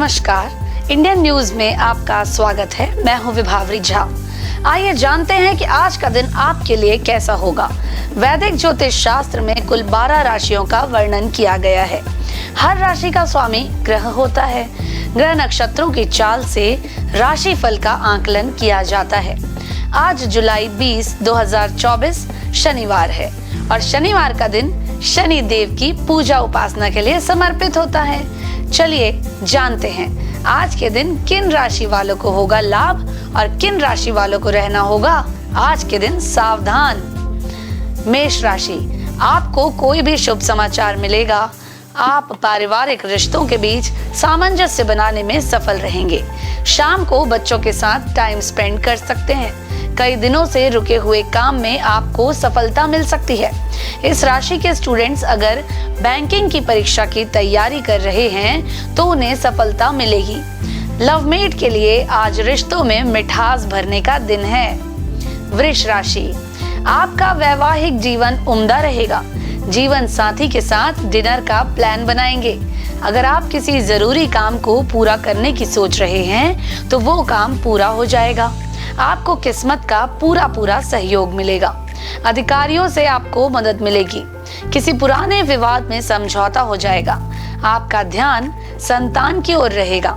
नमस्कार, Indian news में आपका स्वागत है। मैं हूं विभावरी झा। आइए जानते हैं कि आज का दिन आपके लिए कैसा होगा। वैदिक ज्योतिष शास्त्र में कुल 12 राशियों का वर्णन किया गया है। हर राशि का स्वामी ग्रह होता है। ग्रह नक्षत्रों की चाल से राशि फल का आकलन किया जाता है। आज जुलाई 20, 2024 शनिवार है और शनिवार का दिन शनि देव की पूजा उपासना के लिए समर्पित होता है। चलिए जानते हैं आज के दिन किन राशि वालों को होगा लाभ और किन राशि वालों को रहना होगा आज के दिन सावधान। मेष राशि, आपको कोई भी शुभ समाचार मिलेगा। आप पारिवारिक रिश्तों के बीच सामंजस्य बनाने में सफल रहेंगे। शाम को बच्चों के साथ टाइम स्पेंड कर सकते हैं। कई दिनों से रुके हुए काम में आपको सफलता मिल सकती है। इस राशि के स्टूडेंट्स अगर बैंकिंग की परीक्षा की तैयारी कर रहे हैं तो उन्हें सफलता मिलेगी। लवमेट के लिए आज रिश्तों में मिठास भरने का दिन है। वृष राशि, आपका वैवाहिक जीवन उम्दा रहेगा। जीवन साथी के साथ डिनर का प्लान बनाएंगे। अगर आप किसी जरूरी काम को पूरा करने की सोच रहे हैं तो वो काम पूरा हो जाएगा। आपको किस्मत का पूरा सहयोग मिलेगा। अधिकारियों से आपको मदद मिलेगी। किसी पुराने विवाद में समझौता हो जाएगा। आपका ध्यान संतान की ओर रहेगा।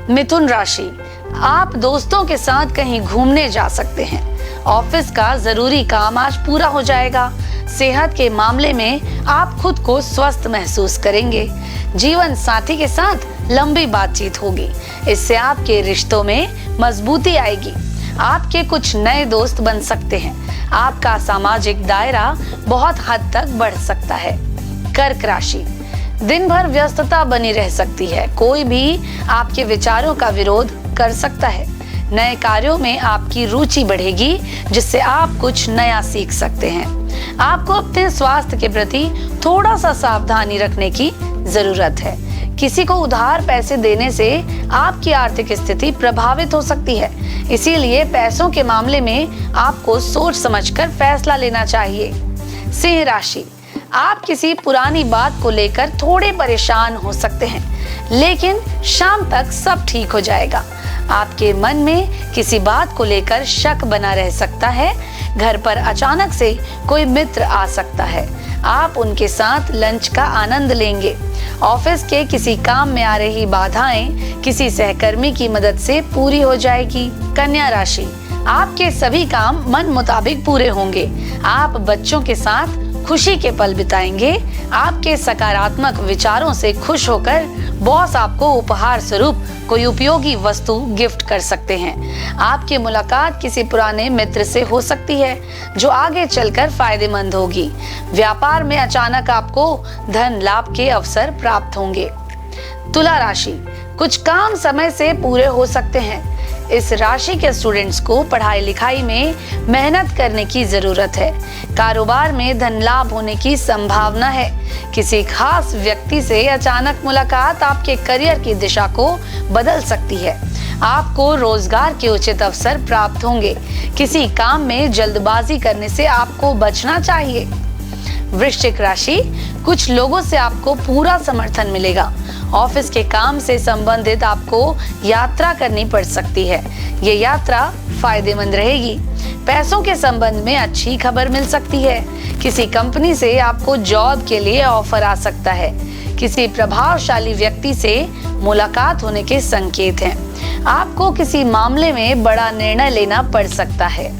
मिथुन राशि, आप दोस्तों के साथ कहीं घूमने जा सकते हैं। ऑफिस का जरूरी काम आज पूरा हो जाएगा। सेहत के मामले में आप खुद को स्वस्थ महसूस करेंगे। जीवन साथी के साथ लंबी बातचीत होगी। इससे आपके रिश्तों में मजबूती आएगी। आपके कुछ नए दोस्त बन सकते हैं। आपका सामाजिक दायरा बहुत हद तक बढ़ सकता है। कर्क राशि, दिन भर व्यस्तता बनी रह सकती है। कोई भी आपके विचारों का विरोध कर सकता है। नए कार्यों में आपकी रुचि बढ़ेगी जिससे आप कुछ नया सीख सकते हैं। आपको अपने स्वास्थ्य के प्रति थोड़ा सा सावधानी रखने की जरूरत है। किसी को उधार पैसे देने से आपकी आर्थिक स्थिति प्रभावित हो सकती है। इसीलिए पैसों के मामले में आपको सोच समझकर फैसला लेना चाहिए। सिंह राशि, आप किसी पुरानी बात को लेकर थोड़े परेशान हो सकते हैं, लेकिन शाम तक सब ठीक हो जाएगा। आपके मन में किसी बात को लेकर शक बना रह सकता है। घर पर अचानक से कोई मित्र आ सकता है। आप उनके साथ लंच का आनंद लेंगे। ऑफिस के किसी काम में आ रही बाधाएं किसी सहकर्मी की मदद से पूरी हो जाएगी। कन्या राशि, आपके सभी काम मन मुताबिक पूरे होंगे। आप बच्चों के साथ खुशी के पल बिताएंगे। आपके सकारात्मक विचारों से खुश होकर बॉस आपको उपहार स्वरूप कोई उपयोगी वस्तु गिफ्ट कर सकते हैं। आपकी मुलाकात किसी पुराने मित्र से हो सकती है जो आगे चलकर फायदेमंद होगी। व्यापार में अचानक आपको धन लाभ के अवसर प्राप्त होंगे। तुला राशि, कुछ काम समय से पूरे हो सकते हैं। इस राशि के स्टूडेंट्स को पढ़ाई लिखाई में मेहनत करने की जरूरत है। कारोबार में धन लाभ होने की संभावना है। किसी खास व्यक्ति से अचानक मुलाकात आपके करियर की दिशा को बदल सकती है। आपको रोजगार के उचित अवसर प्राप्त होंगे। किसी काम में जल्दबाजी करने से आपको बचना चाहिए। वृश्चिक राशि, कुछ लोगों से आपको पूरा समर्थन मिलेगा। ऑफिस के काम से संबंधित आपको यात्रा करनी पड़ सकती है। ये यात्रा फायदेमंद रहेगी। पैसों के संबंध में अच्छी खबर मिल सकती है। किसी कंपनी से आपको जॉब के लिए ऑफर आ सकता है। किसी प्रभावशाली व्यक्ति से मुलाकात होने के संकेत हैं। आपको किसी मामले में बड़ा निर्णय लेना पड़ सकता है।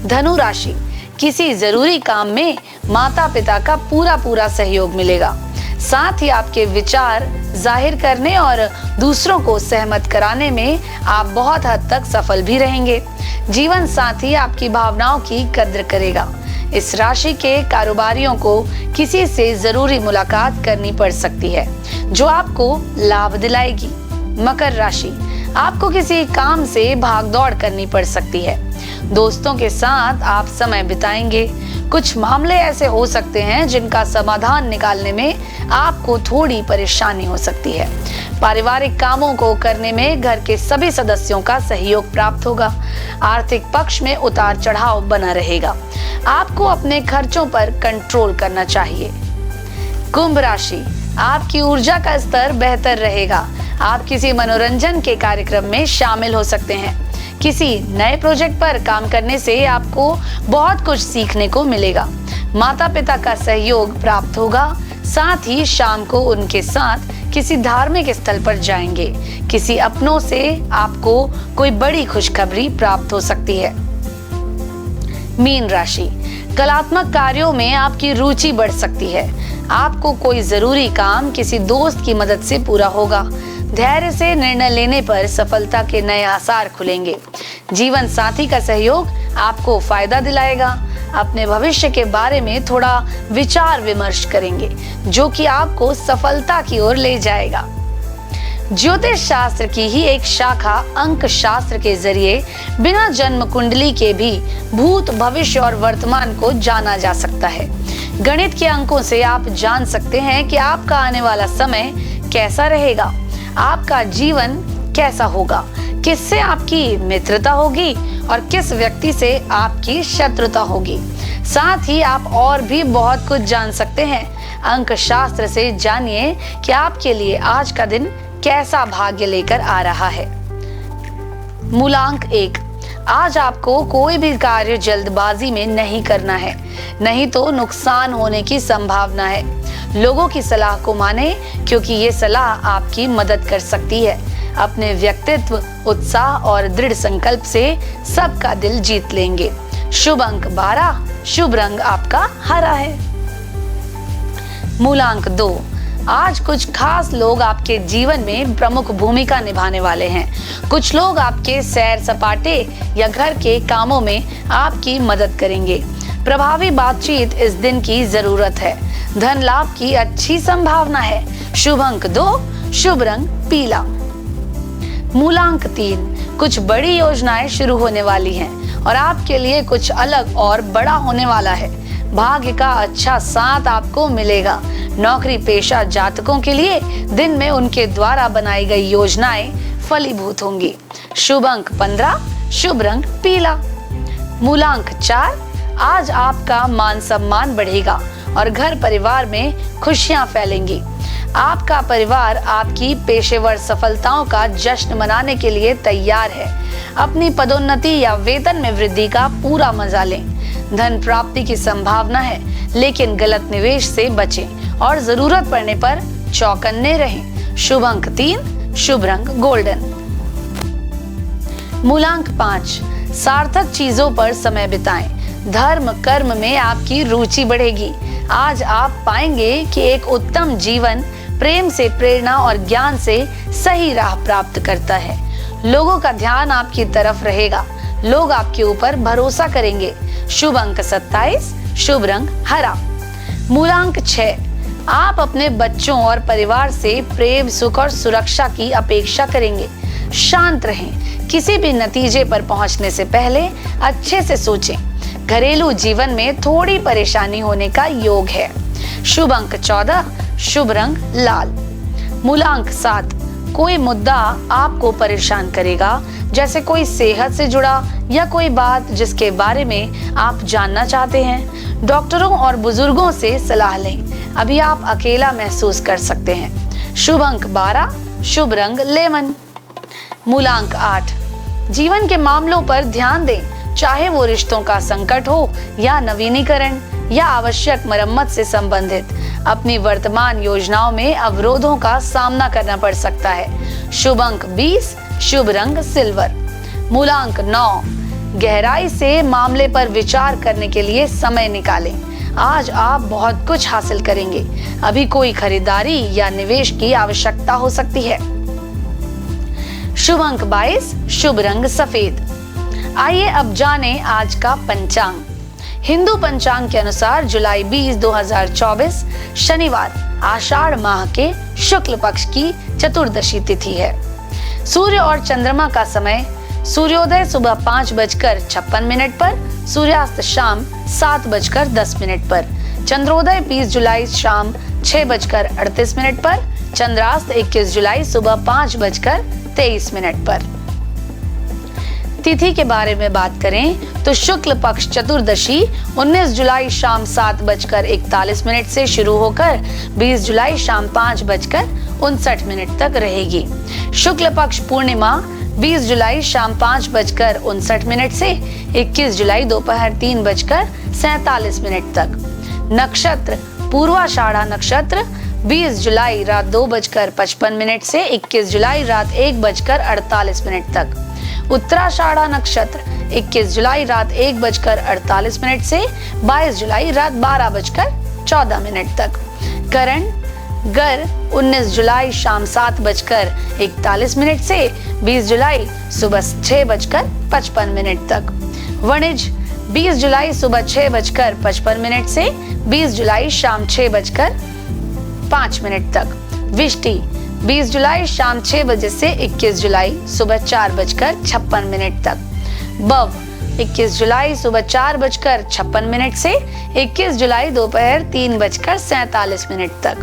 धनु राशि, किसी जरूरी काम में माता पिता का पूरा सहयोग मिलेगा। साथ ही आपके विचार जाहिर करने और दूसरों को सहमत कराने में आप बहुत हद तक सफल भी रहेंगे। जीवन साथी आपकी भावनाओं की कद्र करेगा। इस राशि के कारोबारियों को किसी से जरूरी मुलाकात करनी पड़ सकती है जो आपको लाभ दिलाएगी। मकर राशि, आपको किसी काम से भागदौड़ करनी पड़ सकती है। दोस्तों के साथ आप समय बिताएंगे। कुछ मामले ऐसे हो सकते हैं जिनका समाधान निकालने में आपको थोड़ी परेशानी हो सकती है। पारिवारिक कामों को करने में घर के सभी सदस्यों का सहयोग प्राप्त होगा। आर्थिक पक्ष में उतार चढ़ाव बना रहेगा। आपको अपने खर्चों पर कंट्रोल करना चाहिए। कुंभ राशि, आपकी ऊर्जा का स्तर बेहतर रहेगा। आप किसी मनोरंजन के कार्यक्रम में शामिल हो सकते हैं। किसी नए प्रोजेक्ट पर काम करने से आपको बहुत कुछ सीखने को मिलेगा। माता पिता का सहयोग प्राप्त होगा। साथ ही शाम को उनके साथ किसी धार्मिक स्थल पर जाएंगे। किसी अपनों से आपको कोई बड़ी खुशखबरी प्राप्त हो सकती है। मीन राशि, कलात्मक कार्यों में आपकी रुचि बढ़ सकती है। आपको कोई जरूरी काम किसी दोस्त की मदद से पूरा होगा। धैर्य से निर्णय लेने पर सफलता के नए आसार खुलेंगे। जीवन साथी का सहयोग आपको फायदा दिलाएगा। अपने भविष्य के बारे में थोड़ा विचार विमर्श करेंगे, जो कि आपको सफलता की ओर ले जाएगा। ज्योतिष शास्त्र की ही एक शाखा अंक शास्त्र के जरिए बिना जन्म कुंडली के भी भूत, भविष्य और वर्तमान को जाना जा सकता है। गणित के अंकों से आप जान सकते हैं कि आपका आने वाला समय कैसा रहेगा, आपका जीवन कैसा होगा, किससे आपकी मित्रता होगी और किस व्यक्ति से आपकी शत्रुता होगी। साथ ही आप और भी बहुत कुछ जान सकते हैं। अंक शास्त्र से जानिए कि आपके लिए आज का दिन कैसा भाग्य लेकर आ रहा है। मूलांक 1, आज आपको कोई भी कार्य जल्दबाजी में नहीं करना है, नहीं तो नुकसान होने की संभावना है। लोगों की सलाह को माने, क्योंकि ये सलाह आपकी मदद कर सकती है। अपने व्यक्तित्व, उत्साह और दृढ़ संकल्प से सबका दिल जीत लेंगे। शुभ अंक 12, शुभ रंग आपका हरा है। मूलांक 2, आज कुछ खास लोग आपके जीवन में प्रमुख भूमिका निभाने वाले हैं। कुछ लोग आपके सैर सपाटे या घर के कामों में आपकी मदद करेंगे। प्रभावी बातचीत इस दिन की जरूरत है। धन लाभ की अच्छी संभावना है। शुभ अंक 2, शुभ रंग पीला। मूलांक 3, कुछ बड़ी योजनाएं शुरू होने वाली हैं और आपके लिए कुछ अलग और बड़ा होने वाला है। भाग्य का अच्छा साथ आपको मिलेगा। नौकरी पेशा जातकों के लिए दिन में उनके द्वारा बनाई गई योजनाएं फलीभूत होंगी। शुभ अंक 15, शुभ रंग पीला। मूलांक 4, आज आपका मान सम्मान बढ़ेगा और घर परिवार में खुशियां फैलेंगी। आपका परिवार आपकी पेशेवर सफलताओं का जश्न मनाने के लिए तैयार है। अपनी पदोन्नति या वेतन में वृद्धि का पूरा मजा लें। धन प्राप्ति की संभावना है, लेकिन गलत निवेश से बचें और जरूरत पड़ने पर चौकन्ने रहें। शुभ अंक 3, शुभ रंग गोल्डन। मूलांक 5, सार्थक चीजों पर समय बिताएं। धर्म कर्म में आपकी रुचि बढ़ेगी। आज आप पाएंगे कि एक उत्तम जीवन प्रेम से, प्रेरणा और ज्ञान से सही राह प्राप्त करता है। लोगों का ध्यान आपकी तरफ रहेगा। लोग आपके ऊपर भरोसा करेंगे। शुभ अंक 27, शुभ रंग हरा। मूलांक 6, आप अपने बच्चों और परिवार से प्रेम, सुख और सुरक्षा की अपेक्षा करेंगे। शांत रहें। किसी भी नतीजे पर पहुंचने से पहले अच्छे से सोचें। घरेलू जीवन में थोड़ी परेशानी होने का योग है। शुभ अंक 14, शुभ रंग लाल। मूलांक 7, कोई मुद्दा आपको परेशान करेगा, जैसे कोई सेहत से जुड़ा या कोई बात जिसके बारे में आप जानना चाहते हैं। डॉक्टरों और बुजुर्गों से सलाह लें। अभी आप अकेला महसूस कर सकते हैं। शुभ अंक 12, शुभ रंग लेमन। मूलांक 8, जीवन के मामलों पर ध्यान दें, चाहे वो रिश्तों का संकट हो या नवीनीकरण या आवश्यक मरम्मत से संबंधित। अपनी वर्तमान योजनाओं में अवरोधों का सामना करना पड़ सकता है। शुभ अंक 20, शुभ रंग सिल्वर। मूलांक 9, गहराई से मामले पर विचार करने के लिए समय निकालें। आज आप बहुत कुछ हासिल करेंगे। अभी कोई खरीदारी या निवेश की आवश्यकता हो सकती है। शुभ अंक 22, शुभ रंग सफेद। आइए अब जानें आज का पंचांग। हिंदू पंचांग के अनुसार जुलाई 20, 2024 शनिवार आषाढ़ माह के शुक्ल पक्ष की चतुर्दशी तिथि है। सूर्य और चंद्रमा का समय सूर्योदय सुबह 5:56 पर, सूर्यास्त शाम 7:10 पर। चंद्रोदय 20 जुलाई शाम 6:38 पर, चंद्रास्त 21 जुलाई सुबह 5:23 पर। तिथि के बारे में बात करें तो शुक्ल पक्ष चतुर्दशी 19 जुलाई शाम 7:41 से शुरू होकर 20 जुलाई शाम 5:59 तक रहेगी। शुक्ल पक्ष पूर्णिमा 20 जुलाई शाम 5:59 से 21 जुलाई दोपहर 3:47 तक। नक्षत्र पूर्वाषाढ़ा नक्षत्र 20 जुलाई रात 2:55 से 21 जुलाई रात 1:48 तक। उत्तराषाढ़ा नक्षत्र 21 जुलाई रात 1:48 से 22 जुलाई रात 12:14 तक। करण गर 19 जुलाई शाम 7:41 से 20 जुलाई सुबह 6:55 तक। वणिज 20 जुलाई सुबह 6:55 से 20 जुलाई शाम 6:05 तक। विष्टि 20 जुलाई शाम 6 बजे से 21 जुलाई सुबह 4:56 तक। बव 21 जुलाई सुबह 4:56 से 21 जुलाई दोपहर 3:47 तक।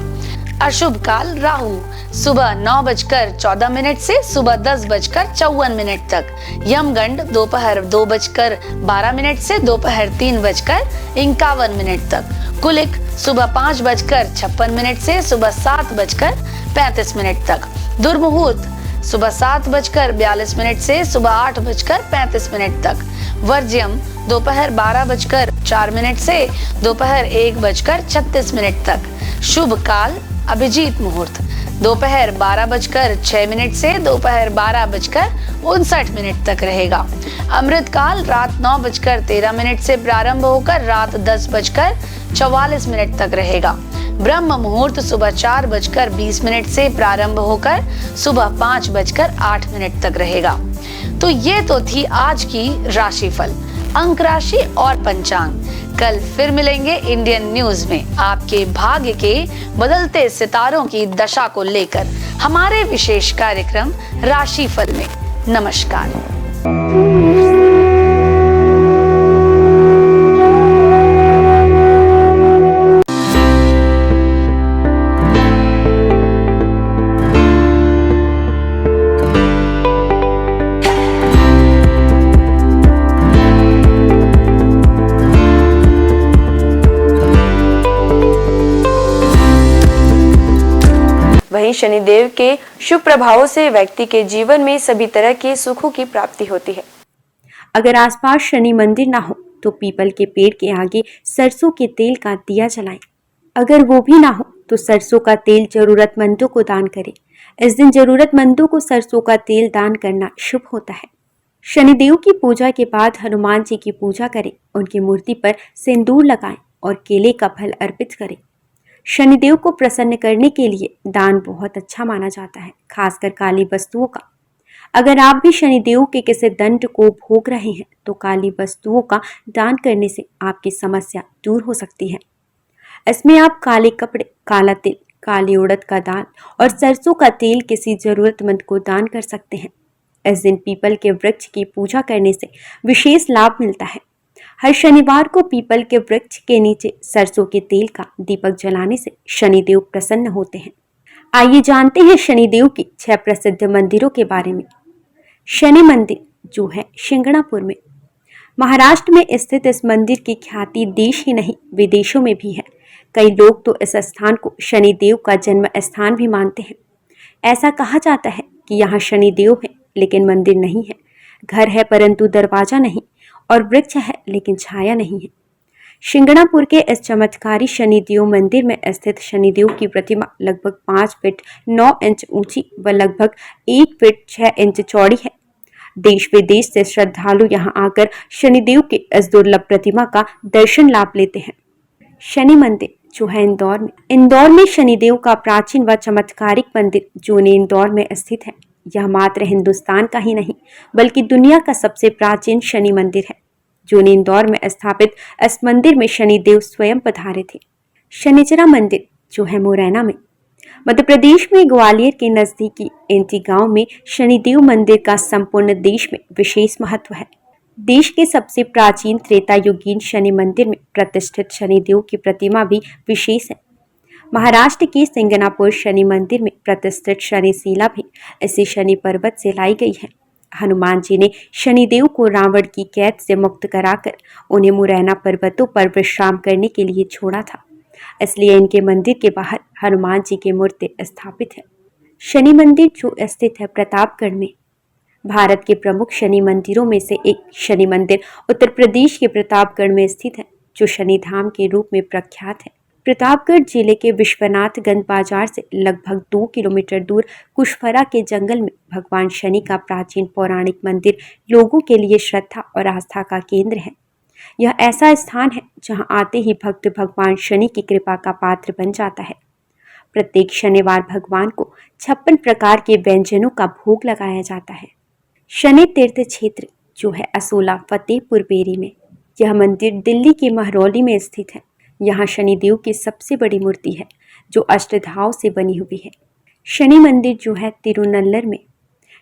अशुभ काल राहु सुबह 9:14 से सुबह 10:54 तक। यमगंड दोपहर 2:12 से दोपहर 3:51 तक। कुलिक सुबह 5:56 से सुबह 7:35 तक। दुर्मुहूर्त सुबह 7:42 से सुबह 8:35 तक। वर्ज्यम दोपहर 12:04 से दोपहर 1:36 तक। शुभ काल अभिजीत मुहूर्त दोपहर 12:06 से दोपहर 12:59 तक रहेगा। अमृत काल रात 9:13 से प्रारंभ होकर रात 10:44 तक रहेगा। ब्रह्म मुहूर्त सुबह 4:20 से प्रारंभ होकर सुबह 5:08 तक रहेगा। तो ये तो थी आज की राशिफल, अंक राशि और पंचांग। कल फिर मिलेंगे इंडियन न्यूज में आपके भाग्य के बदलते सितारों की दशा को लेकर हमारे विशेष कार्यक्रम राशिफल में। नमस्कार। वहीं शनिदेव के शुभ प्रभावों से व्यक्ति के जीवन में सभी तरह के सुखों की प्राप्ति होती है। अगर आसपास शनि मंदिर ना हो तो पीपल के पेड़ के आगे सरसों के तेल का दिया जलाएं। अगर वो भी ना हो तो सरसों का तेल जरूरतमंदों को दान करें। इस दिन जरूरतमंदों को सरसों का तेल दान करना शुभ होता है। शनिदेव की पूजा के बाद हनुमान जी की पूजा करें, उनकी मूर्ति पर सिंदूर लगाएं और केले का फल अर्पित करें। शनिदेव को प्रसन्न करने के लिए दान बहुत अच्छा माना जाता है, खासकर काली वस्तुओं का। अगर आप भी शनिदेव के किसी दंड को भोग रहे हैं तो काली वस्तुओं का दान करने से आपकी समस्या दूर हो सकती है। इसमें आप काले कपड़े, काला तिल, काली उड़द का दाल और सरसों का तेल किसी जरूरतमंद को दान कर सकते हैं। इस दिन पीपल के वृक्ष की पूजा करने से विशेष लाभ मिलता है। हर शनिवार को पीपल के वृक्ष के नीचे सरसों के तेल का दीपक जलाने से शनिदेव प्रसन्न होते हैं। आइए जानते हैं शनिदेव के 6 प्रसिद्ध मंदिरों के बारे में। शनि मंदिर जो है शिंगणापुर में, महाराष्ट्र में स्थित इस मंदिर की ख्याति देश ही नहीं विदेशों में भी है। कई लोग तो इस स्थान को शनिदेव का जन्म स्थान भी मानते हैं। ऐसा कहा जाता है कि यहाँ शनिदेव है लेकिन मंदिर नहीं है, घर है परंतु दरवाजा नहीं, और वृक्ष है लेकिन छाया नहीं है। शिंगणापुर के इस चमत्कारी शनिदेव मंदिर में स्थित शनिदेव की प्रतिमा लगभग 5 फीट 9 इंच ऊंची व लगभग 1 फीट 6 इंच चौड़ी है। देश विदेश से श्रद्धालु यहाँ आकर शनिदेव की इस दुर्लभ प्रतिमा का दर्शन लाभ लेते हैं। शनि मंदिर जो है इंदौर में शनिदेव का प्राचीन व चमत्कारिक मंदिर जूने इंदौर में स्थित है। यह मात्र हिंदुस्तान का ही नहीं बल्कि दुनिया का सबसे प्राचीन शनि मंदिर है। जूने इंदौर में स्थापित इस मंदिर में शनिदेव स्वयं पधारे थे। शनिचरा मंदिर जो है मुरैना में, मध्य प्रदेश में ग्वालियर के नजदीकी एंटी गांव में शनिदेव मंदिर का संपूर्ण देश में विशेष महत्व है। देश के सबसे प्राचीन त्रेता युगीन शनि मंदिर में प्रतिष्ठित शनिदेव की प्रतिमा भी विशेष है। महाराष्ट्र के सिंगनापुर शनि मंदिर में प्रतिष्ठित शनिशिला भी इसी शनि पर्वत से लाई गई है। हनुमान जी ने शनिदेव को रावण की कैद से मुक्त कराकर उन्हें मुरैना पर्वतों पर विश्राम करने के लिए छोड़ा था। इसलिए इनके मंदिर के बाहर हनुमान जी की मूर्ति स्थापित है। शनि मंदिर जो स्थित है प्रतापगढ़ में, भारत के प्रमुख शनि मंदिरों में से एक शनि मंदिर उत्तर प्रदेश के प्रतापगढ़ में स्थित है, जो शनि धाम के रूप में प्रख्यात है। प्रतापगढ़ जिले के विश्वनाथगंज बाजार से लगभग 2 किलोमीटर दूर कुशफरा के जंगल में भगवान शनि का प्राचीन पौराणिक मंदिर लोगों के लिए श्रद्धा और आस्था का केंद्र है। यह ऐसा स्थान है जहां आते ही भक्त भगवान शनि की कृपा का पात्र बन जाता है। प्रत्येक शनिवार भगवान को 56 प्रकार के व्यंजनों का भोग लगाया जाता है। शनि तीर्थ क्षेत्र जो है असोला फतेहपुर बेरी में, यह मंदिर दिल्ली के महरौली में स्थित है। यहाँ शनिदेव की सबसे बड़ी मूर्ति है जो अष्टधाव से बनी हुई है। शनि मंदिर जो है तिरुनल्लर में,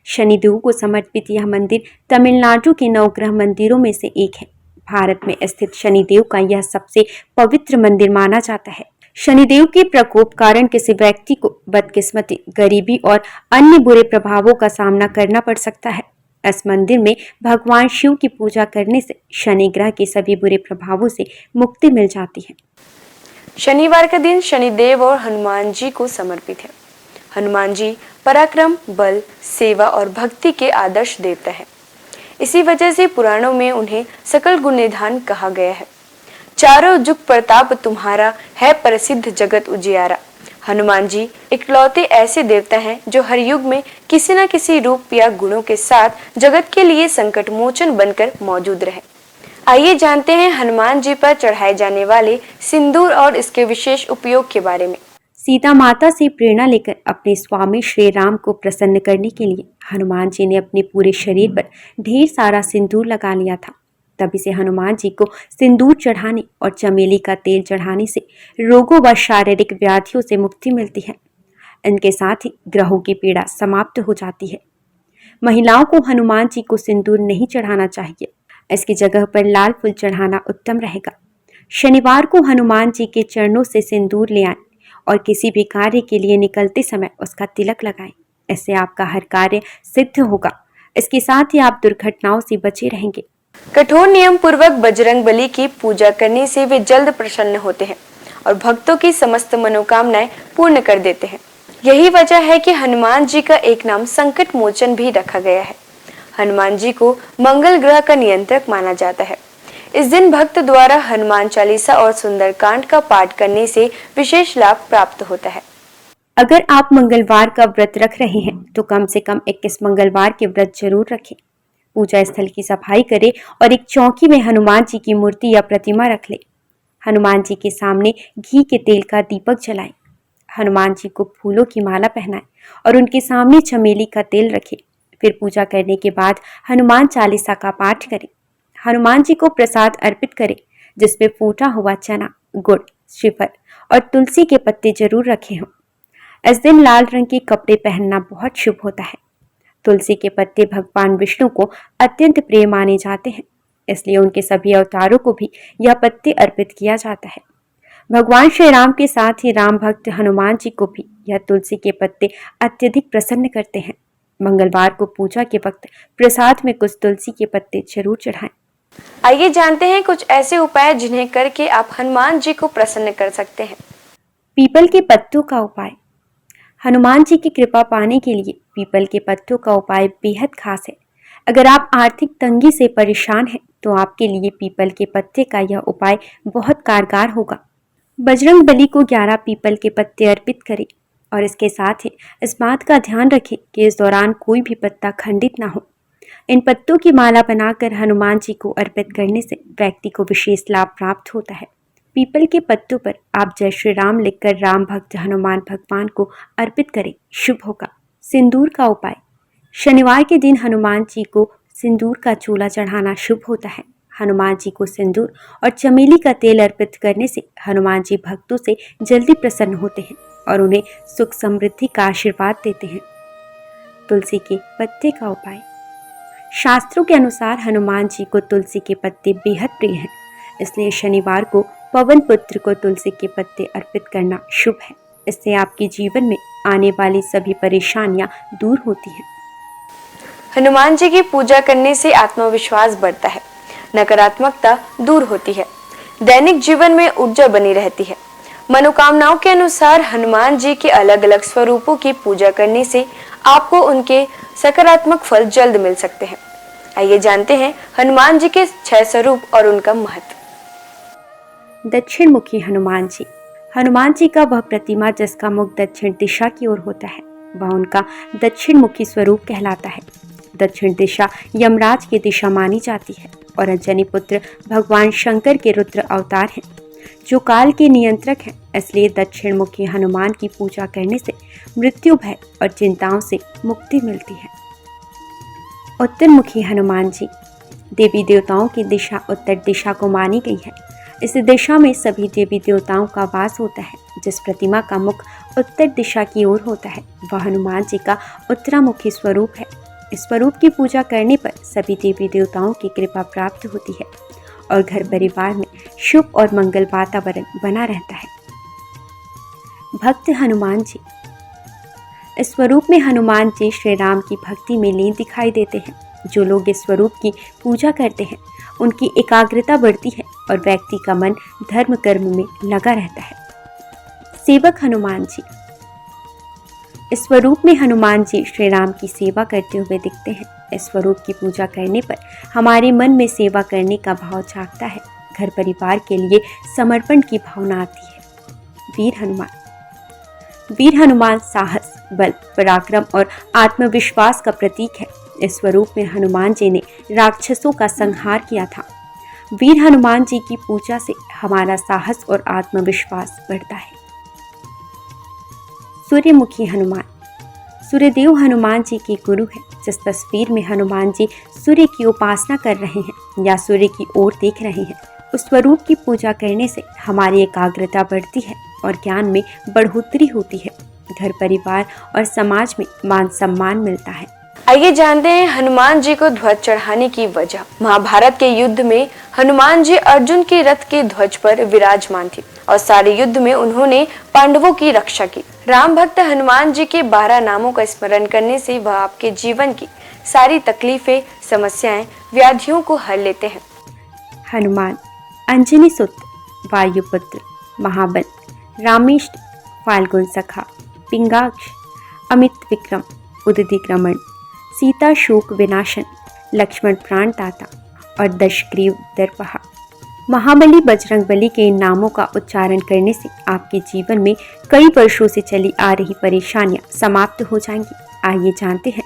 शनिदेव को समर्पित यह मंदिर तमिलनाडु के नवग्रह मंदिरों में से एक है। भारत में स्थित शनिदेव का यह सबसे पवित्र मंदिर माना जाता है। शनिदेव के प्रकोप कारण किसी व्यक्ति को बदकिस्मती, गरीबी और अन्य बुरे प्रभावों का सामना करना पड़ सकता है। इस मंदिर में भगवान शिव की पूजा करने से शनि ग्रह के सभी बुरे प्रभावों से मुक्ति मिल जाती है। शनिवार का दिन शनिदेव और हनुमान जी को समर्पित है। हनुमान जी पराक्रम, बल, सेवा और भक्ति के आदर्श देवता है। इसी वजह से पुराणों में उन्हें सकल गुण निधान कहा गया है। चारों जुग प्रताप तुम्हारा है, प्रसिद्ध जगत उजियारा। हनुमान जी इकलौते ऐसे देवता हैं जो हर युग में किसी न किसी रूप या गुणों के साथ जगत के लिए संकट मोचन बनकर मौजूद रहे। आइए जानते हैं हनुमान जी पर चढ़ाए जाने वाले सिंदूर और इसके विशेष उपयोग के बारे में। सीता माता से प्रेरणा लेकर अपने स्वामी श्री राम को प्रसन्न करने के लिए हनुमान जी ने अपने पूरे शरीर पर ढेर सारा सिंदूर लगा लिया था। तभी से हनुमान जी को सिंदूर चढ़ाने और चमेली का तेल चढ़ाने से रोगों व शारीरिक व्याधियों से मुक्ति मिलती है। इनके साथ ही ग्रहों की पीड़ा समाप्त हो जाती है। महिलाओं को हनुमान जी को सिंदूर नहीं चढ़ाना चाहिए, इसकी जगह पर लाल फूल चढ़ाना उत्तम रहेगा। शनिवार को हनुमान जी के चरणों से सिंदूर ले आएं और किसी भी कार्य के लिए निकलते समय उसका तिलक लगाएं। इससे आपका हर कार्य सिद्ध होगा। इसके साथ ही आप दुर्घटनाओं से बचे रहेंगे। कठोर नियम पूर्वक बजरंग बली की पूजा करने से वे जल्द प्रसन्न होते हैं और भक्तों की समस्त मनोकामनाएं पूर्ण कर देते हैं। यही वजह है कि हनुमान जी का एक नाम संकट मोचन भी रखा गया है। हनुमान जी को मंगल ग्रह का नियंत्रक माना जाता है। इस दिन भक्त द्वारा हनुमान चालीसा और सुंदरकांड का पाठ करने से विशेष लाभ प्राप्त होता है। अगर आप मंगलवार का व्रत रख रहे हैं तो कम से कम 21 मंगलवार के व्रत जरूर रखें। पूजा स्थल की सफाई करें और एक चौकी में हनुमान जी की मूर्ति या प्रतिमा रख लें। हनुमान जी के सामने घी के तेल का दीपक जलाएं। हनुमान जी को फूलों की माला पहनाएं और उनके सामने चमेली का तेल रखें। फिर पूजा करने के बाद हनुमान चालीसा का पाठ करें। हनुमान जी को प्रसाद अर्पित करें, जिसमें फूटा हुआ चना, गुड़, श्रीफल और तुलसी के पत्ते जरूर रखे हों। इस दिन लाल रंग के कपड़े पहनना बहुत शुभ होता है। तुलसी के पत्ते भगवान विष्णु को अत्यंत प्रिय माने जाते हैं, इसलिए उनके सभी अवतारों को भी यह पत्ते अर्पित किया जाता है। भगवान श्री राम के साथ ही राम भक्त हनुमान जी को भी यह तुलसी के पत्ते अत्यधिक प्रसन्न करते हैं। मंगलवार को पूजा के वक्त प्रसाद में कुछ तुलसी के पत्ते जरूर चढ़ाएं। आइए जानते हैं कुछ ऐसे उपाय जिन्हें करके आप हनुमान जी को प्रसन्न कर सकते हैं। पीपल के पत्तों का उपाय। हनुमान जी की कृपा पाने के लिए पीपल के पत्तों का उपाय बेहद खास है। अगर आप आर्थिक तंगी से परेशान हैं तो आपके लिए पीपल के पत्ते का यह उपाय बहुत कारगर होगा। बजरंग बली को 11 पीपल के पत्ते अर्पित करें और इसके साथ ही इस बात का ध्यान रखें कि इस दौरान कोई भी पत्ता खंडित ना हो। इन पत्तों की माला बनाकर हनुमान जी को अर्पित करने से व्यक्ति को विशेष लाभ प्राप्त होता है। पीपल के पत्तों पर आप जय श्री राम लिखकर राम भक्त हनुमान भगवान को अर्पित करें, शुभ होगा। सिंदूर का उपाय। शनिवार के दिन हनुमान जी को सिंदूर का चूल्हा चढ़ाना शुभ होता है। हनुमान जी को सिंदूर और चमेली का तेल अर्पित करने से हनुमान जी भक्तों से जल्दी प्रसन्न होते हैं और उन्हें सुख समृद्धि का आशीर्वाद देते हैं। तुलसी के पत्ते का उपाय। शास्त्रों के अनुसार हनुमान जी को तुलसी के पत्ते बेहद प्रिय हैं, इसलिए शनिवार को पवन पुत्र को तुलसी के पत्ते अर्पित करना शुभ है। इससे आपके जीवन में आने वाली सभी परेशानियां दूर होती हैं। हनुमान जी की पूजा करने से आत्मविश्वास बढ़ता है, नकारात्मकता दूर होती है, दैनिक जीवन में ऊर्जा बनी रहती है। मनोकामनाओं के अनुसार हनुमान जी के अलग अलग स्वरूपों की पूजा करने से आपको उनके सकारात्मक फल जल्द मिल सकते हैं। आइए जानते हैं हनुमान जी के 6 स्वरूप और उनका महत्व। दक्षिण मुखी हनुमान जी। हनुमान जी का वह प्रतिमा जिसका मुख दक्षिण दिशा की ओर होता है, वह उनका दक्षिण मुखी स्वरूप कहलाता है। दक्षिण दिशा यमराज की दिशा मानी जाती है और अंजनी पुत्र भगवान शंकर के रुद्र अवतार हैं, जो काल के नियंत्रक हैं। इसलिए दक्षिण मुखी हनुमान की पूजा करने से मृत्यु भय और चिंताओं से मुक्ति मिलती है। उत्तर मुखी हनुमान जी। देवी देवताओं की दिशा उत्तर दिशा को मानी गई है। इस दिशा में सभी देवी देवताओं का वास होता है। जिस प्रतिमा का मुख उत्तर दिशा की ओर होता है, वह हनुमान जी का उत्तरामुखी स्वरूप है। इस स्वरूप की पूजा करने पर सभी देवी देवताओं की कृपा प्राप्त होती है और घर परिवार में शुभ और मंगल वातावरण बना रहता है। भक्त हनुमान जी। इस स्वरूप में हनुमान जी श्री राम की भक्ति में लीन दिखाई देते हैं। जो लोग इस स्वरूप की पूजा करते हैं, उनकी एकाग्रता बढ़ती है और व्यक्ति का मन धर्म कर्म में लगा रहता है। सेवक हनुमान जी। इस स्वरूप में हनुमान जी श्री राम की सेवा करते हुए दिखते हैं। इस स्वरूप की पूजा करने पर हमारे मन में सेवा करने का भाव जागता है। घर परिवार के लिए समर्पण की भावना आती है। वीर हनुमान। वीर हनुमान साहस, बल, पराक्रम और आत्मविश्वास का प्रतीक है। इस स्वरूप में हनुमान जी ने राक्षसों का संहार किया था। वीर हनुमान जी की पूजा से हमारा साहस और आत्मविश्वास बढ़ता है। सूर्यमुखी हनुमान। सूर्यदेव हनुमान जी के गुरु हैं। जिस तस्वीर में हनुमान जी सूर्य की उपासना कर रहे हैं या सूर्य की ओर देख रहे हैं, उस स्वरूप की पूजा करने से हमारी एकाग्रता बढ़ती है और ज्ञान में बढ़ोतरी होती है। घर परिवार और समाज में मान सम्मान मिलता है। आइए जानते हैं हनुमान जी को ध्वज चढ़ाने की वजह। महाभारत के युद्ध में हनुमान जी अर्जुन के रथ के ध्वज पर विराजमान थे और सारे युद्ध में उन्होंने पांडवों की रक्षा की। राम भक्त हनुमान जी के 12 नामों का स्मरण करने से वह आपके जीवन की सारी तकलीफें, समस्याएं, व्याधियों को हर लेते हैं। हनुमान। अंजनी सुत, वायुपुत्र, महाबल, रामेष्ट, फाल्गुन सखा, पिंगाक्ष, अमित विक्रम, उदधिक्रमण, सीता शोक विनाशन, लक्ष्मण प्राणदाता और दशग्रीव दर्पहा। महाबली बजरंगबली के इन नामों का उच्चारण करने से आपके जीवन में कई वर्षों से चली आ रही परेशानियां समाप्त हो जाएंगी। आइए जानते हैं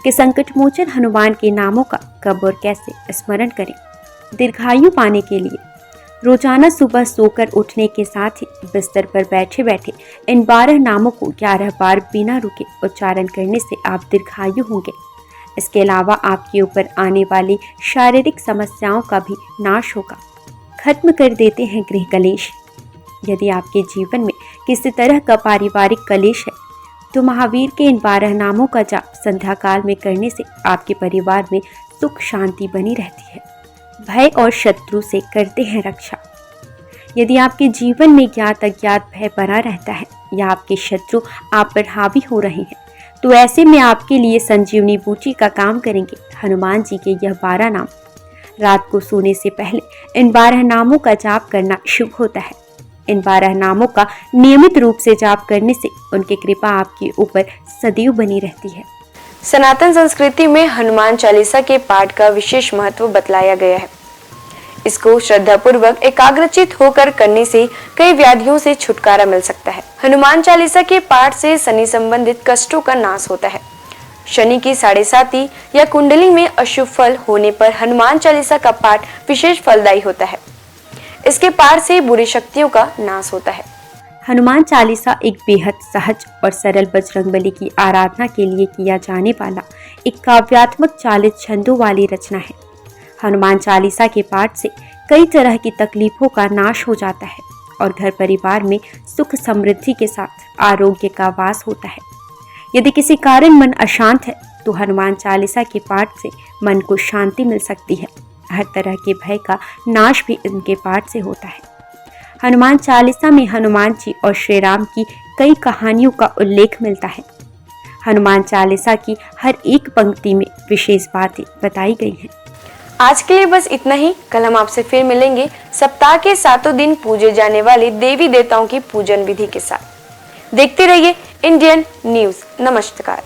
कि संकटमोचन हनुमान के नामों का कब और कैसे स्मरण करें। दीर्घायु पाने के लिए रोजाना सुबह सोकर उठने के साथ ही बिस्तर पर बैठे बैठे इन 12 नामों को 11 बार बिना रुके उच्चारण करने से आप दीर्घायु होंगे। इसके अलावा आपके ऊपर आने वाली शारीरिक समस्याओं का भी नाश होगा। खत्म कर देते हैं गृह कलेश। यदि आपके जीवन में किसी तरह का पारिवारिक कलेश है, तो महावीर के इन 12 नामों का जाप संध्या काल में करने से आपके परिवार में सुख शांति बनी रहती है। भय और शत्रु से करते हैं रक्षा। यदि आपके जीवन में ज्ञात अज्ञात भय बना रहता है या आपके शत्रु आप पर हावी हो रहे हैं, तो ऐसे में आपके लिए संजीवनी बूटी का काम करेंगे हनुमान जी के यह 12 नाम। रात को सोने से पहले इन 12 नामों का जाप करना शुभ होता है। इन 12 नामों का नियमित रूप से जाप करने से उनकी कृपा आपके ऊपर सदैव बनी रहती है। सनातन संस्कृति में हनुमान चालीसा के पाठ का विशेष महत्व बतलाया गया है। इसको श्रद्धापूर्वक एकाग्रचित होकर करने से कई व्याधियों से छुटकारा मिल सकता है। हनुमान चालीसा के पाठ से शनि संबंधित कष्टों का नाश होता है। शनि की 7.5 या कुंडली में अशुभ फल होने पर हनुमान चालीसा का पाठ विशेष फलदायी होता है। इसके पाठ से बुरी शक्तियों का नाश होता है। हनुमान चालीसा एक बेहद सहज और सरल बजरंगबली की आराधना के लिए किया जाने वाला एक काव्यात्मक 40 छंदों वाली रचना है। हनुमान चालीसा के पाठ से कई तरह की तकलीफों का नाश हो जाता है और घर परिवार में सुख समृद्धि के साथ आरोग्य का वास होता है। यदि किसी कारण मन अशांत है, तो हनुमान चालीसा के पाठ से मन को शांति मिल सकती है। हर तरह के भय का नाश भी इनके पाठ से होता है। हनुमान चालीसा में हनुमान जी और श्री राम की कई कहानियों का उल्लेख मिलता है। हनुमान चालीसा की हर एक पंक्ति में विशेष बातें बताई गई हैं। आज के लिए बस इतना ही। कल हम आपसे फिर मिलेंगे सप्ताह के 7 दिन पूजे जाने वाले देवी देवताओं की पूजन विधि के साथ। देखते रहिए इंडियन न्यूज। नमस्कार।